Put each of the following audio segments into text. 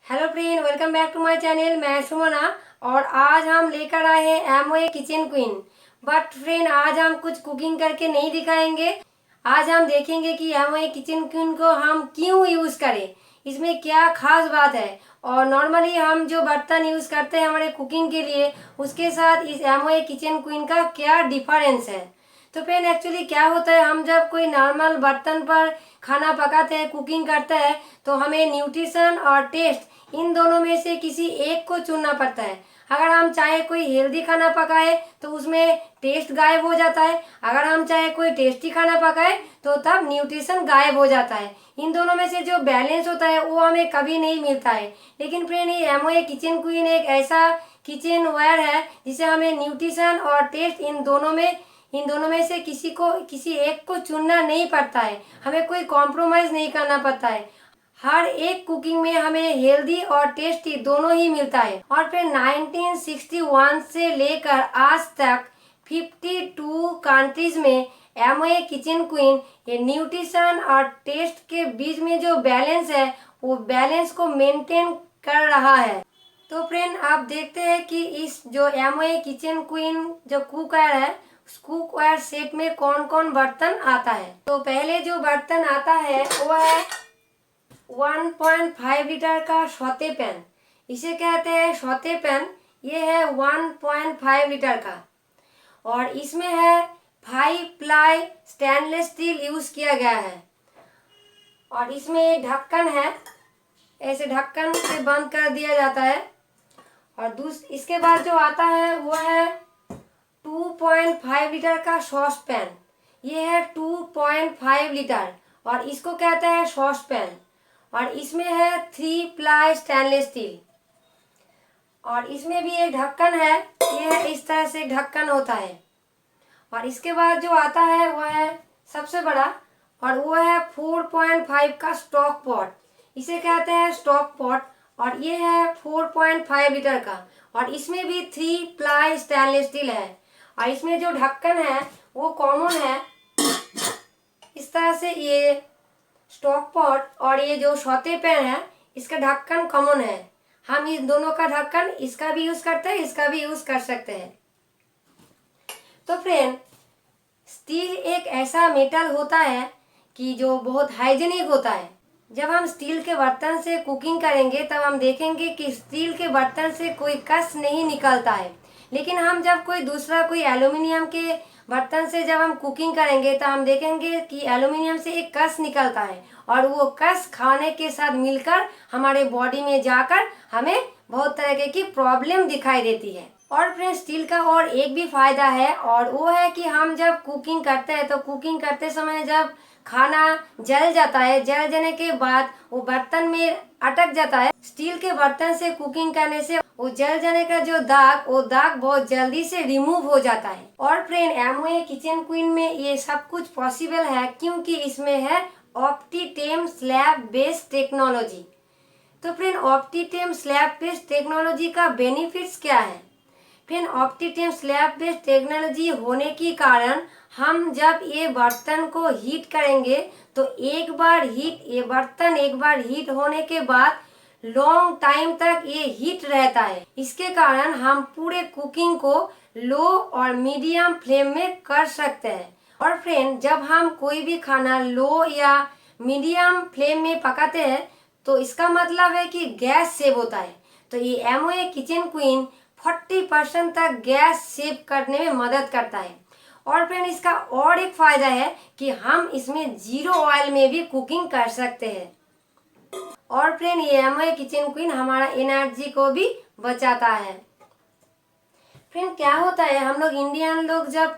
Hello friend, welcome back to my channel. मैं सुमना और आज हम लेकर आए हैं Amway kitchen queen. But friend, आज हम कुछ कुकिंग करके नहीं दिखाएंगे। आज हम देखेंगे कि एमवे किचन क्वीन को हम क्यों यूज करें, इसमें क्या खास बात है और नॉर्मली हम जो बर्तन यूज करते हैं हमारे कुकिंग के लिए, उसके साथ इस एमवे किचन क्वीन का क्या डिफरेंस है। तो फ्रेंड, एक्चुअली क्या होता है, हम जब कोई नॉर्मल बर्तन पर खाना पकाते हैं, कुकिंग करते हैं, तो हमें न्यूट्रिशन और टेस्ट इन दोनों में से किसी एक को चुनना पड़ता है। अगर हम चाहे कोई हेल्दी खाना पकाए तो उसमें टेस्ट गायब हो जाता है, अगर हम चाहे कोई टेस्टी खाना पकाए तो तब न्यूट्रिशन गायब हो जाता है। इन दोनों में से जो बैलेंस होता है वो हमें कभी नहीं मिलता है। लेकिन फ्रेंड, ये एमवे किचन क्वीन एक ऐसा किचन वेयर है जिसे हमें न्यूट्रिशन और टेस्ट इन दोनों में से किसी एक को चुनना नहीं पड़ता है। हमें कोई कॉम्प्रोमाइज नहीं करना पड़ता है। हर एक कुकिंग में हमें हेल्दी और टेस्टी दोनों ही मिलता है। और फिर 1961 से लेकर आज तक 52 कंट्रीज में एमवे किचन क्वीन ये न्यूट्रिशन और टेस्ट के बीच में जो बैलेंस है वो बैलेंस को मेंटेन कर रहा है। तो फ्रेंड, आप देखते हैं कि इस जो एमवे किचन क्वीन जो कुकवेयर है, उस कुकवेयर सेट में कौन कौन बर्तन आता है। तो पहले जो बर्तन आता है वो है 1.5 लीटर का सौते पैन। इसे कहते हैं सौते पैन। ये है 1.5 लीटर का और इसमें है 5 प्लाई स्टेनलेस स्टील यूज किया गया है। और इसमें एक ढक्कन है, ऐसे ढक्कन से बंद कर दिया जाता है। और इसके बाद जो आता है वो है 2.5 लीटर का सॉस पैन। ये है 2.5 लीटर और इसको कहते हैं सॉस पैन। और इसमें है 3 प्लाई स्टेनलेस स्टील और इसमें भी एक ढक्कन है। ये है इस तरह से ढक्कन होता है। और इसके बाद जो आता है वह है सबसे बड़ा और वो है 4.5 का स्टॉक पॉट। इसे कहते हैं स्टॉक पॉट और ये है 4.5 लीटर का और इसमें भी 3 प्लाई स्टेनलेस स्टील है। और इसमें जो ढक्कन है वो कॉमन है। इस तरह से ये स्टॉक पॉट और ये जो सौते पैन है इसका ढक्कन कॉमन है। हम इस दोनों का ढक्कन इसका भी यूज करते हैं, इसका भी यूज कर सकते हैं। तो फ्रेंड, स्टील एक ऐसा मेटल होता है कि जो बहुत हाइजीनिक होता है। जब हम स्टील के बर्तन से कुकिंग करेंगे तब हम देखेंगे कि स्टील के बर्तन से कोई कस नहीं निकलता है। लेकिन हम जब कोई एल्युमिनियम के बर्तन से जब हम कुकिंग करेंगे तो हम देखेंगे कि एल्युमिनियम से एक कस निकलता है और वो कस खाने के साथ मिलकर हमारे बॉडी में जाकर हमें बहुत तरह की प्रॉब्लम दिखाई देती है। और फ्रेंड, स्टील का और एक भी फायदा है और वो है कि हम जब कुकिंग करते हैं तो कुकिंग करते समय जब खाना जल जाता है, जल जाने के बाद वो बर्तन में अटक जाता है। स्टील के बर्तन से कुकिंग करने से वो जल जाने का जो वो दाग बहुत जल्दी से रिमूव हो जाता है। और फ्रेंड, एमवे किचन क्वीन में ये सब कुछ पॉसिबल है क्योंकि इसमें है ऑप्टीटेम स्लैब बेस्ड टेक्नोलॉजी। तो फ्रेंड, ऑप्टीटेम स्लैब बेस्ड टेक्नोलॉजी का बेनिफिट्स क्या है। फिर ऑप्टीटेम स्लैब बेस्ड टेक्नोलॉजी होने के कारण हम जब ये बर्तन को हीट करेंगे तो एक बार हीट होने के बाद लॉन्ग टाइम तक ये हीट रहता है। इसके कारण हम पूरे कुकिंग को लो और मीडियम फ्लेम में कर सकते हैं। और फ्रेंड, जब हम कोई भी खाना लो या मीडियम फ्लेम में पकाते हैं तो इसका मतलब है कि गैस सेव होता है। तो ये एमवे किचन क्वीन 40% तक गैस सेव करने में मदद करता है। और फ्रेंड, इसका और एक फायदा है कि हम इसमें 0 ऑयल में भी कुकिंग कर सकते हैं। और फ्रेंड, ये एमवे किचन क्वीन हमारा एनर्जी को भी बचाता है। फ्रेंड, क्या होता है, हम लोग इंडियन लोग जब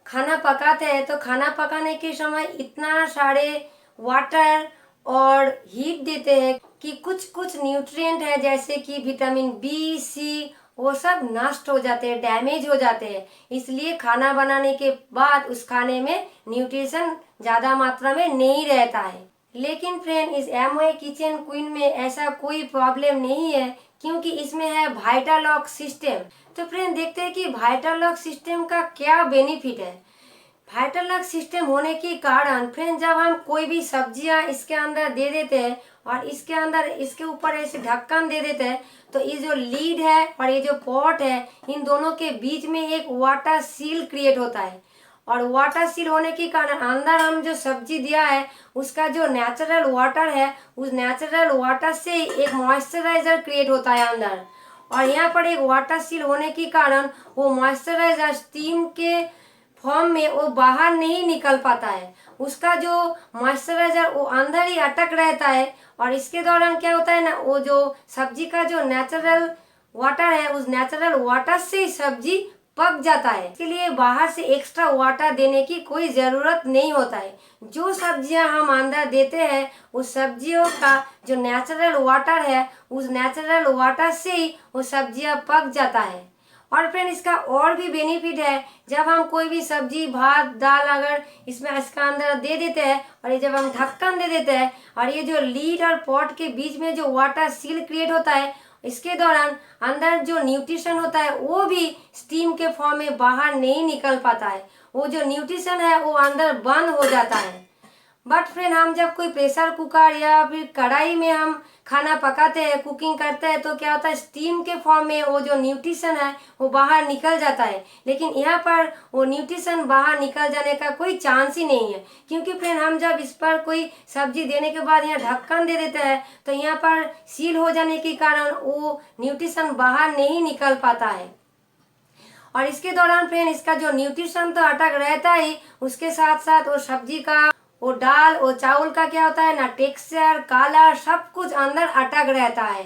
खाना पकाते हैं तो खाना पकाने के समय इतना सारे वाटर और हीट देते हैं कि कुछ न्यूट्रिएंट है जैसे कि विटामिन बी, सी, वो सब नष्ट हो जाते हैं, डैमेज हो जाते हैं। इसलिए खाना बनाने के बाद उस खाने में न्यूट्रिशन ज्यादा मात्रा में नहीं रहता है। लेकिन फ्रेंड, इस एमवे किचन क्वीन में ऐसा कोई प्रॉब्लम नहीं है क्योंकि इसमें है वाइटल लॉक सिस्टम। तो फ्रेंड, देखते हैं कि वाइटल लॉक सिस्टम का क्या बेनिफिट है। वाइटल लॉक सिस्टम होने के कारण फ्रेंड, जब हम कोई भी सब्जियां इसके अंदर दे देते हैं और इसके अंदर इसके ऊपर ऐसे ढक्कन दे देते हैं, तो ये जो लीड है और ये जो पॉट है, इन दोनों के बीच में एक वाटर सील क्रिएट होता है। और वाटर सील होने के कारण अंदर हम जो सब्जी दिया है उसका जो नेचुरल वाटर है, उस नेचुरल वाटर से एक मॉइस्चराइजर क्रिएट होता है अंदर। और यहाँ पर एक वाटर सील होने के कारण वो मॉइस्चराइजर स्टीम के फॉर्म में वो बाहर नहीं निकल पाता है, उसका जो मॉइस्चराइजर वो अंदर ही अटक रहता है। और इसके दौरान क्या होता है ना, वो जो सब्जी का जो नेचुरल वाटर है, उस नेचुरल वाटर से सब्जी पक जाता है। इसके लिए बाहर से एक्स्ट्रा वाटर देने की कोई ज़रूरत नहीं होता है। जो सब्जियां हम अंदर देते हैं उस सब्जियों का जो नेचुरल वाटर है, उस नेचुरल वाटर से ही वो सब्जियां पक जाता है। और फ्रेंड इसका और भी बेनिफिट है, जब हम कोई भी सब्जी भात दाल अगर इसमें इसका अंदर दे देते हैं और ये जब हम ढक्कन दे देते हैं और ये जो लीड और पॉट के बीच में जो वाटर सील क्रिएट होता है, इसके दौरान अंदर जो न्यूट्रिशन होता है वो भी स्टीम के फॉर्म में बाहर नहीं निकल पाता है, वो जो न्यूट्रिशन है वो अंदर बंद हो जाता है। बट फ्रेंड हम जब कोई प्रेशर कुकर या फिर कढ़ाई में हम खाना पकाते हैं, कुकिंग करते हैं, तो क्या होता है स्टीम के फॉर्म में वो जो न्यूट्रिशन है वो बाहर निकल जाता है। लेकिन यहाँ पर वो न्यूट्रिशन बाहर निकल जाने का कोई चांस ही नहीं है, क्योंकि फ्रेंड हम जब इस पर कोई सब्जी देने के बाद यहाँ ढक्कन दे देते हैं तो यहाँ पर सील हो जाने के कारण वो न्यूट्रिशन बाहर नहीं निकल पाता है। और इसके दौरान फ्रेंड इसका जो न्यूट्रिशन तो अटक रहता ही, उसके साथ साथ वो सब्जी का वो दाल वो चावल का क्या होता है ना, टेक्सचर काला सब कुछ अंदर अटक रहता है।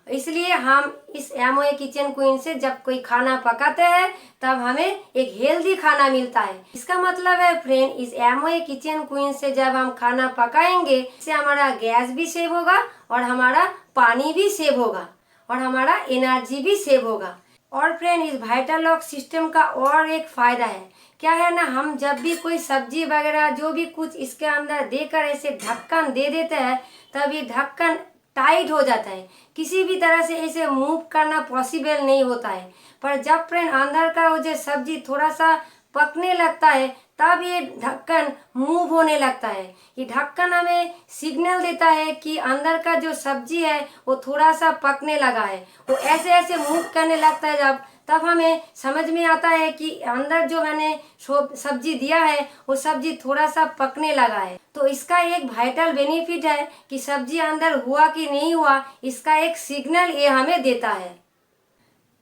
इसलिए हम इस एमओए किचन क्वीन से जब कोई खाना पकाते हैं तब हमें एक हेल्दी खाना मिलता है। इसका मतलब है फ्रेंड इस एमओए किचन क्वीन से जब हम खाना पकाएंगे इससे हमारा गैस भी सेव होगा और हमारा पानी भी सेव होगा और हमारा एनर्जी भी सेव होगा। और फ्रेंड इस वाइटल लॉक सिस्टम का और एक फायदा है, क्या है ना, हम जब भी कोई सब्जी वगैरह जो भी कुछ इसके अंदर देकर ऐसे ढक्कन दे देते हैं तब ये ढक्कन टाइट हो जाता है, किसी भी तरह से इसे मूव करना पॉसिबल नहीं होता है। पर जब फ्रेंड अंदर का वो जो सब्जी थोड़ा सा पकने लगता है तब ये ढक्कन मूव होने लगता है। ये ढक्कन हमें सिग्नल देता है कि अंदर का जो सब्जी है वो थोड़ा सा पकने लगा है, वो ऐसे ऐसे मूव करने लगता है जब, तब हमें समझ में आता है कि अंदर जो मैंने सब्जी दिया है वो सब्जी थोड़ा सा पकने लगा है। तो इसका एक वाइटल बेनिफिट है कि सब्जी अंदर हुआ कि नहीं हुआ, इसका एक सिग्नल ये हमें देता है।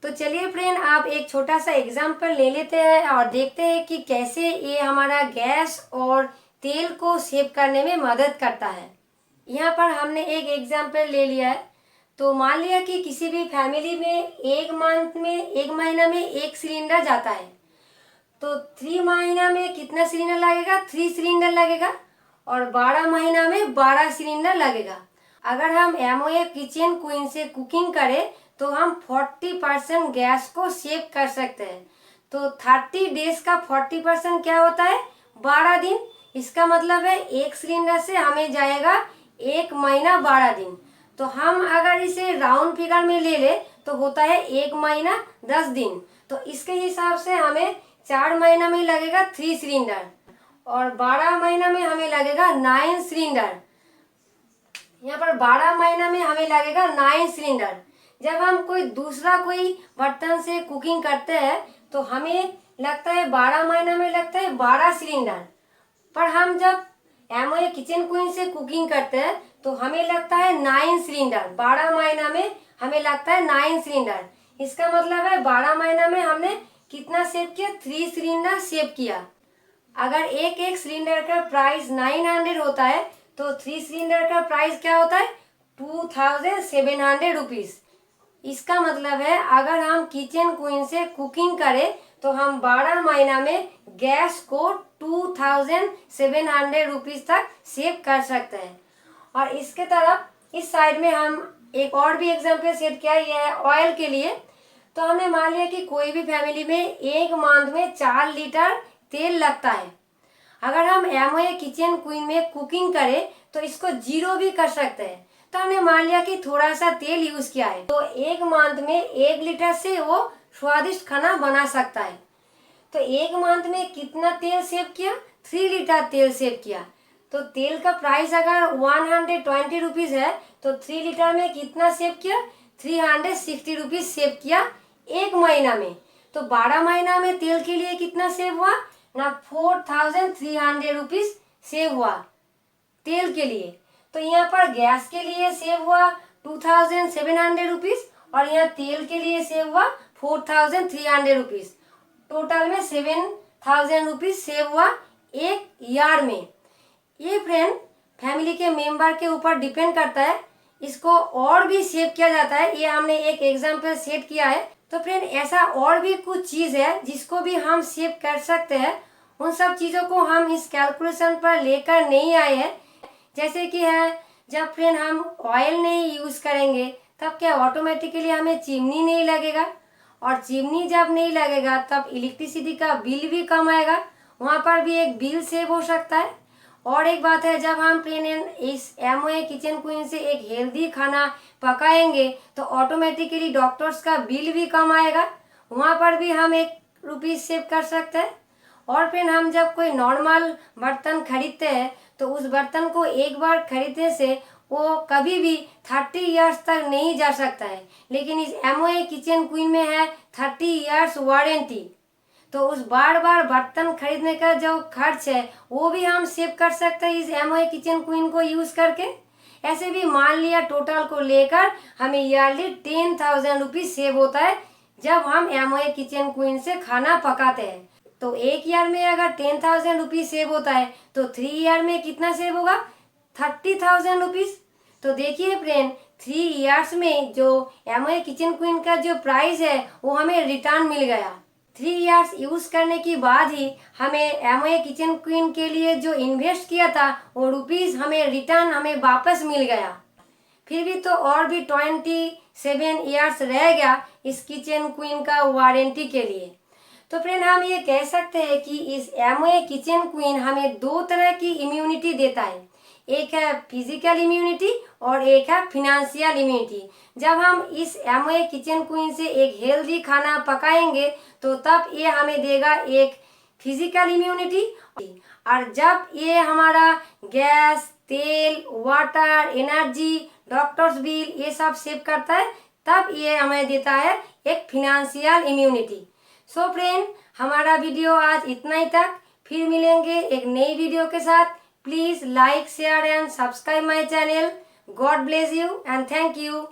तो चलिए फ्रेंड आप एक छोटा सा एग्जाम्पल ले लेते हैं और देखते हैं कि कैसे ये हमारा गैस और तेल को सेव करने में मदद करता है। यहाँ पर हमने एक एग्जाम्पल ले लिया है। तो मान लिया कि किसी भी फैमिली में एक महीना में एक सिलेंडर जाता है, तो 3 महीना में कितना सिलेंडर लगेगा, 3 सिलेंडर लगेगा और 12 महीना में 12 सिलेंडर लगेगा। अगर हम एमओए किचन क्वीन से कुकिंग करें तो हम 40% गैस को सेव कर सकते हैं। तो 30 डेज का 40% क्या होता है, 12 दिन। इसका मतलब है एक सिलेंडर से हमें जाएगा 1 महीना 12 दिन। तो हम अगर इसे राउंड फिगर में ले ले तो होता है 1 महीना 10 दिन। तो इसके हिसाब से हमें 4 महीना में लगेगा 3 सिलेंडर और 12 महीना में हमें लगेगा 9 सिलेंडर। यहाँ पर 12 महीना में हमें लगेगा 9 सिलेंडर। जब हम कोई बर्तन से कुकिंग करते हैं तो हमें लगता है 12 महीना में लगता है 12 सिलेंडर। पर हम जब एमओए किचन क्वीन से कुकिंग करते हैं तो हमें लगता है 9 सिलेंडर। 12 महीना में हमें लगता है 9 सिलेंडर। इसका मतलब है 12 महीना में हमने कितना सेव किया, 3 सिलेंडर सेव किया। अगर एक एक सिलेंडर का प्राइस 900 होता है तो 3 सिलेंडर का प्राइस क्या होता है, 2700 रुपीज। इसका मतलब है अगर हम किचन क्वीन से कुकिंग करें तो हम 12 महीना में गैस को 2700 रुपीज तक सेव कर सकते हैं। और इसके तरफ इस साइड में हम एक और भी एग्जांपल सेट किया, यह है ऑयल के लिए। तो हमने मान लिया कि कोई भी फैमिली में एक मंथ में 4 लीटर तेल लगता है। अगर हम एमओए किचन क्वीन में कुकिंग करें तो इसको 0 भी कर सकते हैं। तो हमने मान लिया कि थोड़ा सा तेल यूज किया है तो एक मंथ में 1 लीटर से वो स्वादिष्ट खाना बना सकता है। तो एक मंथ में कितना तेल सेव किया, 3 लीटर तेल सेव किया। तो तेल का प्राइस अगर 120 रुपीज है तो 3 लीटर में कितना सेव किया, 360 रुपीज़ सेव किया एक महीना में। तो 12 महीना में तेल के लिए कितना सेव हुआ ना, 4300 रुपीज़ सेव हुआ तेल के लिए। तो यहाँ पर गैस के लिए सेव हुआ 2700 रुपीज़ और यहाँ तेल के लिए सेव हुआ 4300 रुपीज़। टोटल में 7000 रुपीज़ सेव हुआ एक ईयर में। ये फ्रेंड फैमिली के मेंबर के ऊपर डिपेंड करता है, इसको और भी सेव किया जाता है। ये हमने एक एग्जाम्पल सेट किया है। तो फ्रेंड ऐसा और भी कुछ चीज़ है जिसको भी हम सेव कर सकते हैं। उन सब चीज़ों को हम इस कैलकुलेशन पर लेकर नहीं आए हैं। जैसे कि है, जब फ्रेंड हम ऑयल नहीं यूज़ करेंगे तब क्या ऑटोमेटिकली हमें चिमनी नहीं लगेगा, और चिमनी जब नहीं लगेगा तब इलेक्ट्रिसिटी का बिल भी कम आएगा, वहाँ पर भी एक बिल सेव हो सकता है। और एक बात है, जब हम फ्रेंड इस एमओए किचन क्वीन से एक हेल्दी खाना पकाएंगे तो ऑटोमेटिकली डॉक्टर्स का बिल भी कम आएगा, वहाँ पर भी हम ₹1 सेव कर सकते हैं। और फिर हम जब कोई नॉर्मल बर्तन खरीदते हैं तो उस बर्तन को एक बार खरीदने से वो कभी भी 30 इयर्स तक नहीं जा सकता है, लेकिन इस एमओए किचन क्वीन में है 30 इयर्स वारंटी। तो उस बार बार बर्तन खरीदने का जो खर्च है वो भी हम सेव कर सकते हैं इस एमओए किचन क्वीन को यूज़ करके। ऐसे भी मान लिया टोटल को लेकर हमें ईयरली 10,000 रुपीज़ सेव होता है जब हम एमओए किचन क्वीन से खाना पकाते हैं। तो एक ईयर में अगर 10,000 रुपीज़ सेव होता है तो 3 ईयर में कितना सेव होगा, 30,000 रुपीज़। तो देखिए फ्रेंड, 3 ईयर्स में जो एमओए किचन क्वीन का जो प्राइस है वो हमें रिटर्न मिल गया। 3 ईयर्स यूज़ करने के बाद ही हमें एमओए किचन क्वीन के लिए जो इन्वेस्ट किया था वो रुपीज़ हमें रिटर्न हमें वापस मिल गया। फिर भी तो और भी 27 ईयर्स रह गया इस किचन क्वीन का वारंटी के लिए। तो फ्रेंड हम ये कह सकते हैं कि इस एमओए किचन क्वीन हमें 2 तरह की इम्यूनिटी देता है, एक है फिजिकल इम्यूनिटी और एक है फिनेंशियल इम्यूनिटी। जब हम इस एमओए किचन क्वीन से एक हेल्दी खाना पकाएंगे तो तब ये हमें देगा एक फिजिकल इम्यूनिटी, और जब ये हमारा गैस, तेल, वाटर, एनर्जी, डॉक्टर्स बिल ये सब सेव करता है तब ये हमें देता है एक फिनेंशियल इम्यूनिटी। सो फ्रेंड, हमारा वीडियो आज इतना ही तक। फिर मिलेंगे एक नई वीडियो के साथ। Please like, share and subscribe my channel. God bless you and thank you.